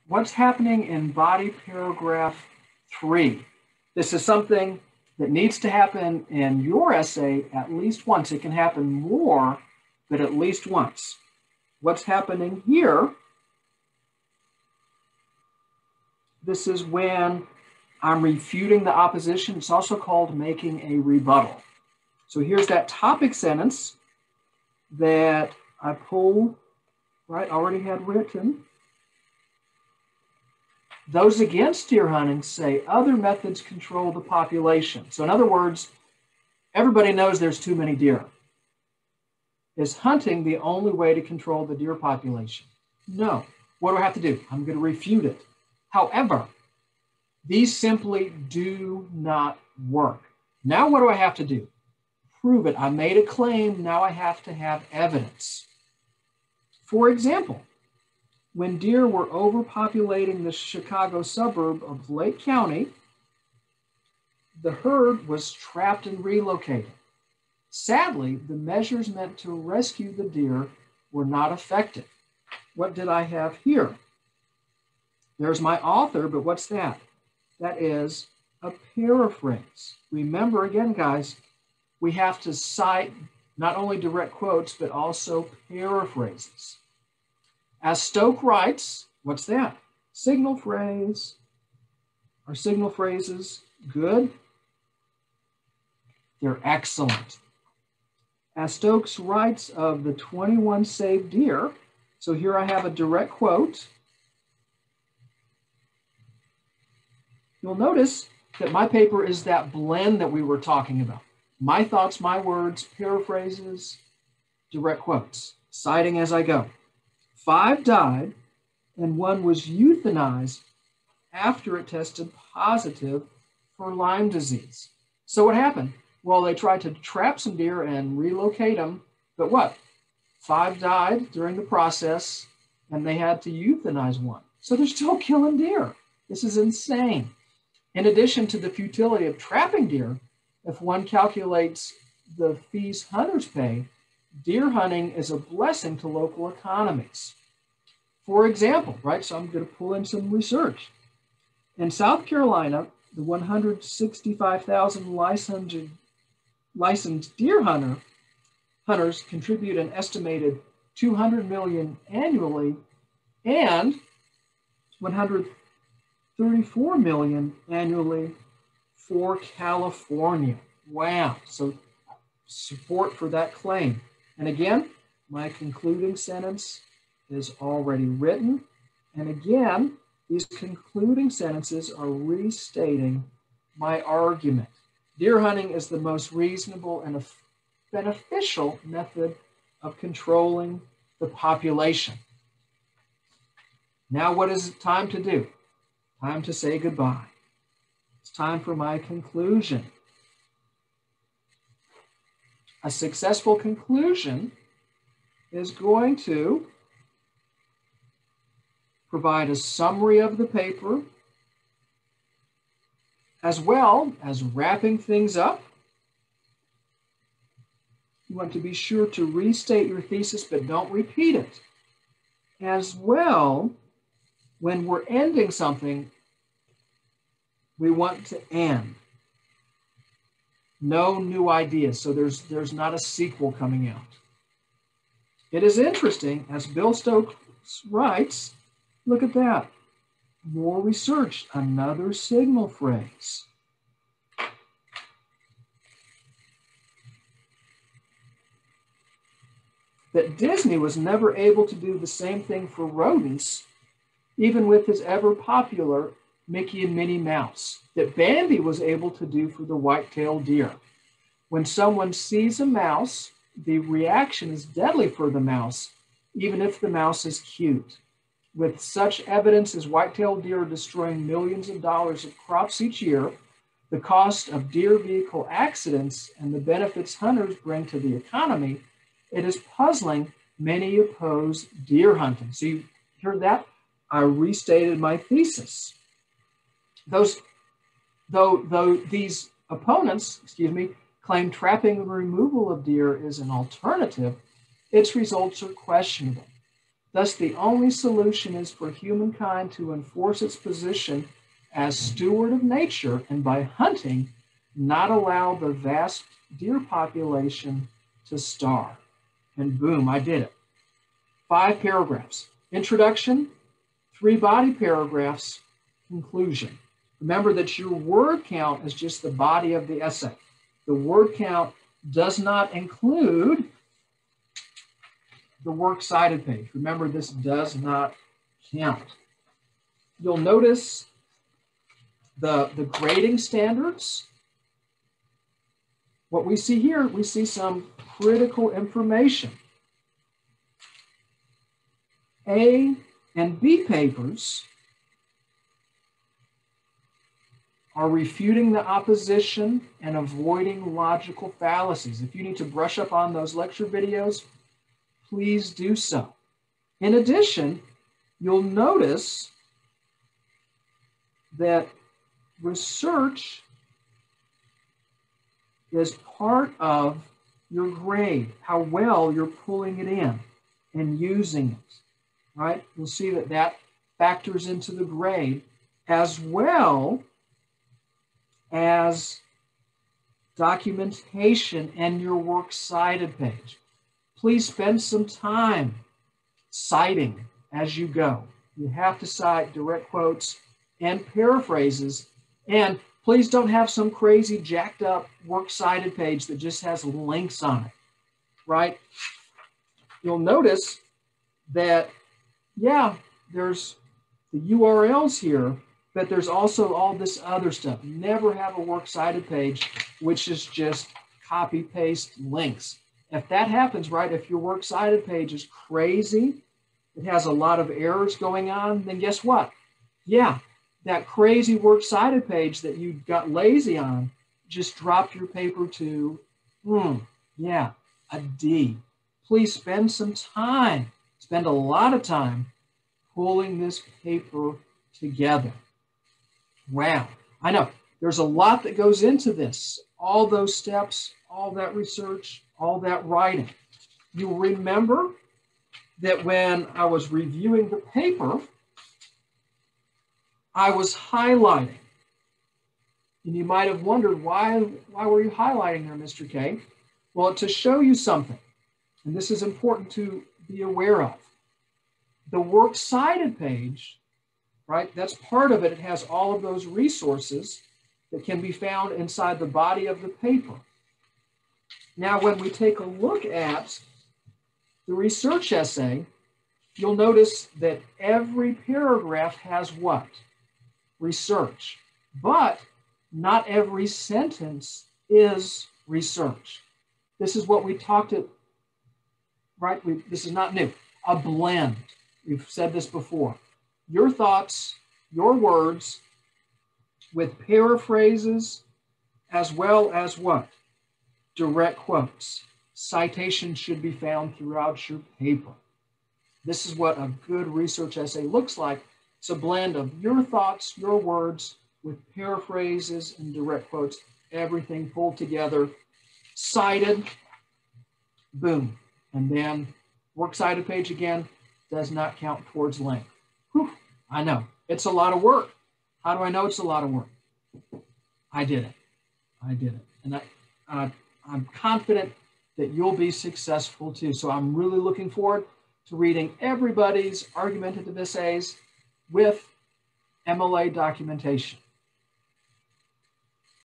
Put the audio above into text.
what's happening in body paragraph 3? This is something that needs to happen in your essay at least once. It can happen more, but at least once. What's happening here? This is when I'm refuting the opposition. It's also called making a rebuttal. So here's that topic sentence that I pulled, right, already had written. Those against deer hunting say other methods control the population. So in other words, everybody knows there's too many deer. Is hunting the only way to control the deer population? No. What do I have to do? I'm going to refute it. However, these simply do not work. Now what do I have to do? Prove it. I made a claim. Now I have to have evidence. For example, when deer were overpopulating the Chicago suburb of Lake County, the herd was trapped and relocated. Sadly, the measures meant to rescue the deer were not effective. What did I have here? There's my author, but what's that? That is a paraphrase. Remember again, guys, we have to cite not only direct quotes, but also paraphrases. As Stoke writes, what's that? Signal phrase. Are signal phrases good? They're excellent. As Stokes writes of the 21 saved deer, so here I have a direct quote. You'll notice that my paper is that blend that we were talking about. My thoughts, my words, paraphrases, direct quotes, citing as I go. 5 died and 1 was euthanized after it tested positive for Lyme disease. So what happened? Well, they tried to trap some deer and relocate them, but what? 5 died during the process and they had to euthanize 1. So they're still killing deer. This is insane. In addition to the futility of trapping deer, if one calculates the fees hunters pay, deer hunting is a blessing to local economies. For example, right, so I'm going to pull in some research. In South Carolina, the 165,000 licensed deer hunters contribute an estimated $200 million annually and $134 million annually for California. Wow, so support for that claim. And again, my concluding sentence is already written. And again, these concluding sentences are restating my argument. Deer hunting is the most reasonable and beneficial method of controlling the population. Now, what is it time to do? Time to say goodbye. It's time for my conclusion. A successful conclusion is going to provide a summary of the paper, as well as wrapping things up. You want to be sure to restate your thesis, but don't repeat it. As well, when we're ending something, we want to end. No new ideas, so there's not a sequel coming out. It is interesting, as Bill Stokes writes, look at that. More research, another signal phrase. That Disney was never able to do the same thing for rodents, even with his ever popular Mickey and Minnie Mouse, that Bambi was able to do for the white-tailed deer. When someone sees a mouse, the reaction is deadly for the mouse, even if the mouse is cute. With such evidence as white-tailed deer are destroying millions of dollars of crops each year, the cost of deer vehicle accidents, and the benefits hunters bring to the economy, it is puzzling many oppose deer hunting. So you heard that? I restated my thesis. Though these opponents, claim trapping and removal of deer is an alternative, its results are questionable. Thus, the only solution is for humankind to enforce its position as steward of nature, and by hunting, not allow the vast deer population to starve. And boom, I did it. 5 paragraphs. Introduction, 3 body paragraphs, conclusion. Remember that your word count is just the body of the essay. The word count does not include the works cited page. Remember, this does not count. You'll notice the grading standards. What we see here, we see some critical information. A and B papers are refuting the opposition and avoiding logical fallacies. If you need to brush up on those lecture videos, please do so. In addition, you'll notice that research is part of your grade, how well you're pulling it in and using it, right? You'll see that that factors into the grade, as well as documentation and your works cited page. Please spend some time citing as you go. You have to cite direct quotes and paraphrases, and please don't have some crazy jacked up works cited page that just has links on it, right? You'll notice that, yeah, there's the URLs here, but there's also all this other stuff. Never have a works cited page which is just copy paste links. If that happens, right, if your works cited page is crazy, it has a lot of errors going on, then guess what? Yeah, that crazy works cited page that you got lazy on just dropped your paper to, yeah, a D. Please spend some time, spend a lot of time pulling this paper together. Wow, I know there's a lot that goes into this, all those steps, all that research, all that writing. You remember that when I was reviewing the paper, I was highlighting. And you might have wondered, why were you highlighting there, Mr. K? Well, to show you something, and this is important to be aware of. The works cited page, right, that's part of it. It has all of those resources that can be found inside the body of the paper. Now, when we take a look at the research essay, you'll notice that every paragraph has what? Research. But not every sentence is research. This is what we talked about, right? This is not new. A blend. We've said this before. Your thoughts, your words, with paraphrases, as well as what? Direct quotes. Citations should be found throughout your paper. This is what a good research essay looks like. It's a blend of your thoughts, your words, with paraphrases and direct quotes, everything pulled together, cited, boom. And then works cited page again does not count towards length. Whew, I know, it's a lot of work. How do I know it's a lot of work? I did it. I did it. And I'm confident that you'll be successful too. So I'm really looking forward to reading everybody's argumentative essays with MLA documentation.